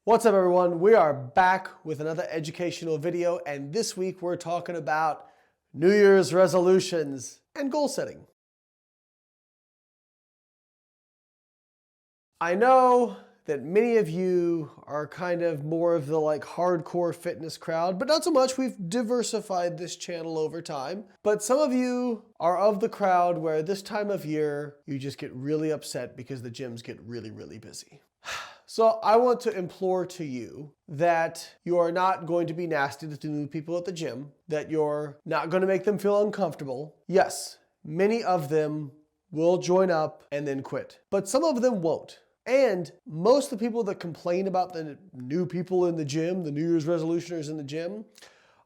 What's up everyone? We are back with another educational video, and this week we're talking about New Year's resolutions and goal setting. I know that many of you are kind of more of the hardcore fitness crowd, but not so much. We've diversified this channel over time. But some of you are of the crowd where this time of year, you just get really upset because the gyms get really, really busy. So I want to implore to you that you are not going to be nasty to the new people at the gym, that you're not going to make them feel uncomfortable. Yes, many of them will join up and then quit, but some of them won't. And most of the people that complain about the new people in the gym, the New Year's resolutioners in the gym,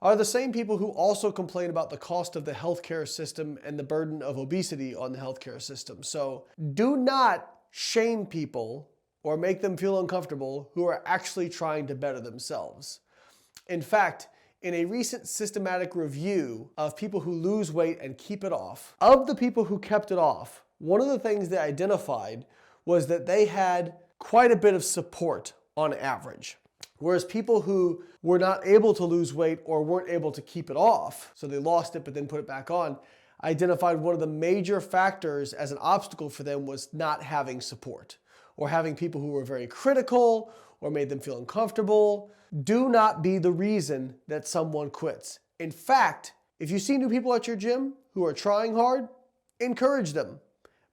are the same people who also complain about the cost of the healthcare system and the burden of obesity on the healthcare system. So do not shame people or make them feel uncomfortable who are actually trying to better themselves. In fact, in a recent systematic review of people who lose weight and keep it off, of the people who kept it off, one of the things they identified was that they had quite a bit of support on average. Whereas people who were not able to lose weight or weren't able to keep it off, so they lost it but then put it back on, identified one of the major factors as an obstacle for them was not having support, or having people who were very critical or made them feel uncomfortable. Do not be the reason that someone quits. In fact, if you see new people at your gym who are trying hard, encourage them.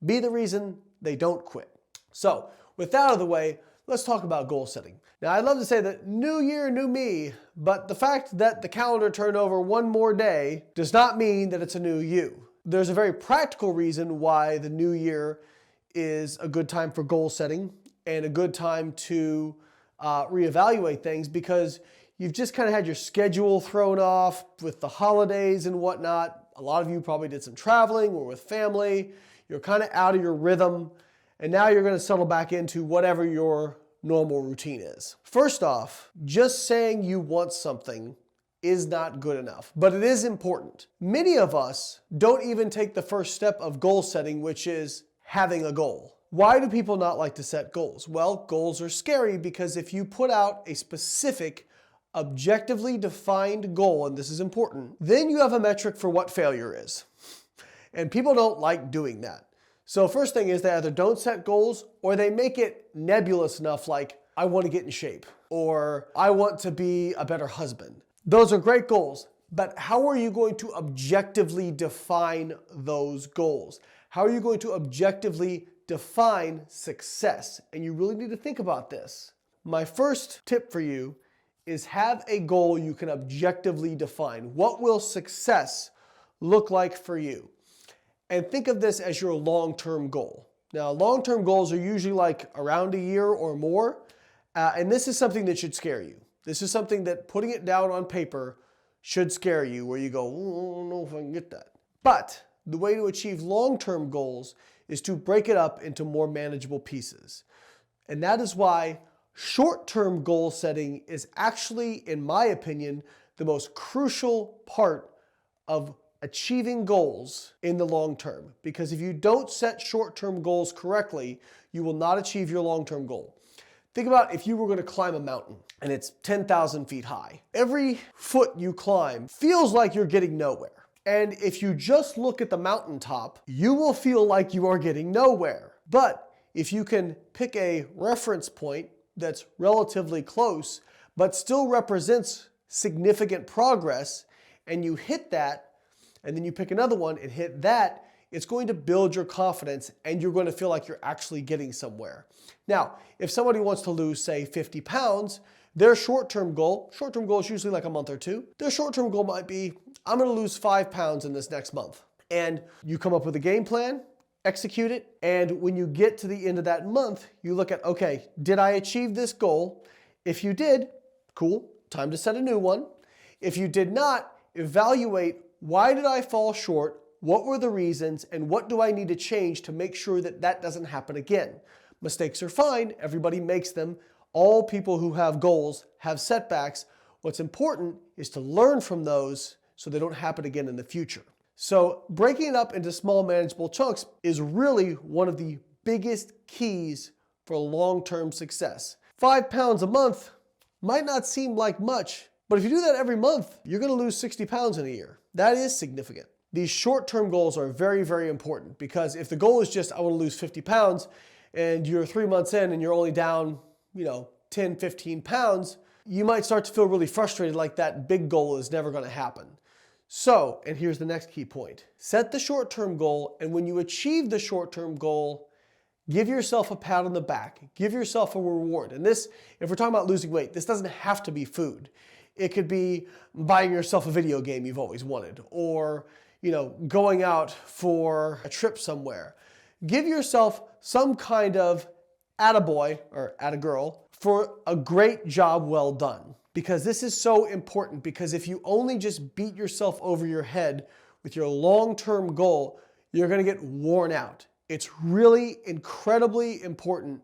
Be the reason they don't quit. So with that out of the way, let's talk about goal setting. Now I'd love to say that new year, new me, but the fact that the calendar turned over one more day does not mean that it's a new you. There's a very practical reason why the new year is a good time for goal setting and a good time to reevaluate things, because you've just kind of had your schedule thrown off with the holidays and whatnot. A lot of you probably did some traveling or with family. You're kind of out of your rhythm, and now you're going to settle back into whatever your normal routine is. First off, just saying you want something is not good enough, but it is important. Many of us don't even take the first step of goal setting, which is having a goal. Why do people not like to set goals? Well, goals are scary because if you put out a specific, objectively defined goal, and this is important, then you have a metric for what failure is. And people don't like doing that. So first thing is they either don't set goals or they make it nebulous enough, like, I want to get in shape, or I want to be a better husband. Those are great goals, but how are you going to objectively define those goals? How are you going to objectively define success? And you really need to think about this. My first tip for you is have a goal you can objectively define. What will success look like for you? And think of this as your long-term goal. Now, long-term goals are usually like around a year or more, and this is something that should scare you. This is something that putting it down on paper should scare you, where you go, oh, I don't know if I can get that. But the way to achieve long-term goals is to break it up into more manageable pieces. And that is why short-term goal setting is actually, in my opinion, the most crucial part of achieving goals in the long term. Because if you don't set short-term goals correctly, you will not achieve your long-term goal. Think about if you were going to climb a mountain and it's 10,000 feet high. Every foot you climb feels like you're getting nowhere. And if you just look at the mountaintop, you will feel like you are getting nowhere. But if you can pick a reference point that's relatively close, but still represents significant progress, and you hit that, and then you pick another one and hit that, it's going to build your confidence and you're going to feel like you're actually getting somewhere. Now, if somebody wants to lose, say, 50 pounds, their short-term goal is usually like a month or two. Their short-term goal might be, I'm going to lose 5 pounds in this next month. And you come up with a game plan, execute it, and when you get to the end of that month, you look at, okay, did I achieve this goal? If you did, cool, time to set a new one. If you did not, evaluate, why did I fall short? What were the reasons? And what do I need to change to make sure that that doesn't happen again? Mistakes are fine. Everybody makes them. All people who have goals have setbacks. What's important is to learn from those so they don't happen again in the future. So breaking it up into small manageable chunks is really one of the biggest keys for long-term success. 5 pounds a month might not seem like much, but if you do that every month, you're gonna lose 60 pounds in a year. That is significant. These short-term goals are very, very important because if the goal is just, I wanna lose 50 pounds, and you're 3 months in and you're only down, 10, 15 pounds, you might start to feel really frustrated like that big goal is never gonna happen. So, and here's the next key point. Set the short-term goal, and when you achieve the short-term goal, give yourself a pat on the back. Give yourself a reward. And this, if we're talking about losing weight, this doesn't have to be food. It could be buying yourself a video game you've always wanted, or going out for a trip somewhere. Give yourself some kind of attaboy or attagirl for a great job well done. Because this is so important, because if you only just beat yourself over your head with your long-term goal, you're gonna get worn out. It's really incredibly important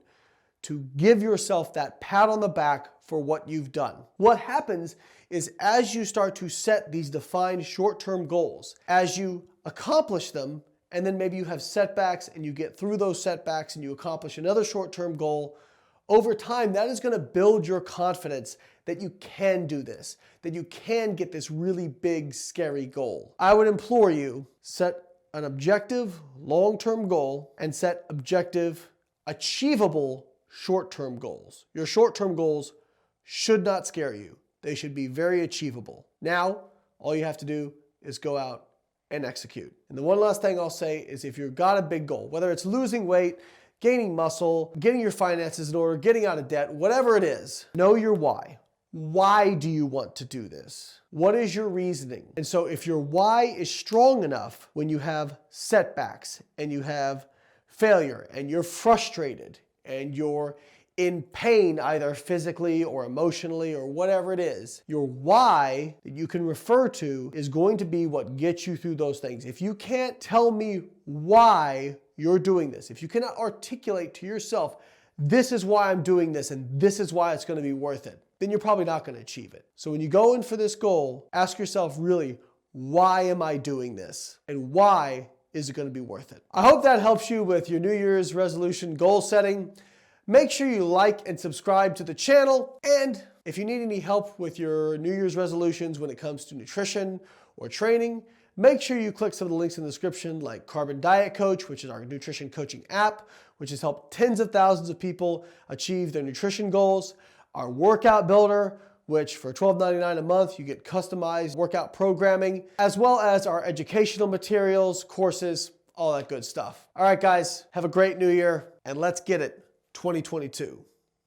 to give yourself that pat on the back for what you've done. What happens is as you start to set these defined short-term goals, as you accomplish them, and then maybe you have setbacks and you get through those setbacks and you accomplish another short-term goal, over time, that is going to build your confidence that you can do this, that you can get this really big, scary goal. I would implore you, set an objective, long-term goal and set objective, achievable short-term goals. Your short-term goals should not scare you. They should be very achievable. Now, all you have to do is go out and execute. And the one last thing I'll say is if you've got a big goal, whether it's losing weight, gaining muscle, getting your finances in order, getting out of debt, whatever it is, know your why. Why do you want to do this? What is your reasoning? And so if your why is strong enough when you have setbacks and you have failure and you're frustrated and you're in pain either physically or emotionally or whatever it is, your why that you can refer to is going to be what gets you through those things. If you can't tell me why you're doing this, if you cannot articulate to yourself, this is why I'm doing this and this is why it's going to be worth it, then you're probably not going to achieve it. So when you go in for this goal, ask yourself really, why am I doing this? And why is it going to be worth it? I hope that helps you with your New Year's resolution goal setting. Make sure you like and subscribe to the channel. And if you need any help with your New Year's resolutions when it comes to nutrition or training, make sure you click some of the links in the description, like Carbon Diet Coach, which is our nutrition coaching app, which has helped tens of thousands of people achieve their nutrition goals. Our Workout Builder, which for $12.99 a month, you get customized workout programming, as well as our educational materials, courses, all that good stuff. All right, guys, have a great new year, and let's get it 2022.